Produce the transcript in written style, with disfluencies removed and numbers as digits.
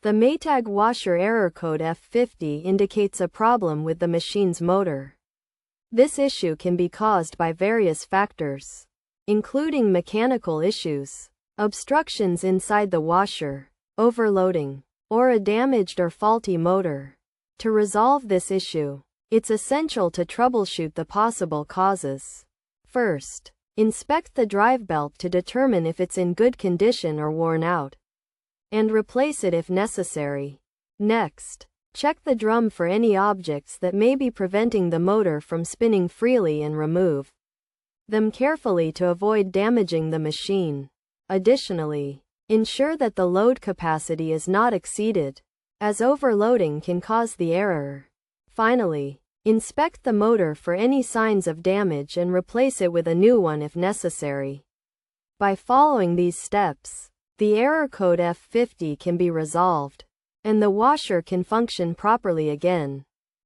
The Maytag washer error code F50 indicates a problem with the machine's motor. This issue can be caused by various factors, including mechanical issues, obstructions inside the washer, overloading, or a damaged or faulty motor. To resolve this issue, it's essential to troubleshoot the possible causes. First, inspect the drive belt to determine if it's in good condition or worn out, and replace it if necessary. Next, check the drum for any objects that may be preventing the motor from spinning freely and remove them carefully to avoid damaging the machine. Additionally, ensure that the load capacity is not exceeded, as overloading can cause the error. Finally, inspect the motor for any signs of damage and replace it with a new one if necessary. By following these steps, the error code F50 can be resolved, and the washer can function properly again.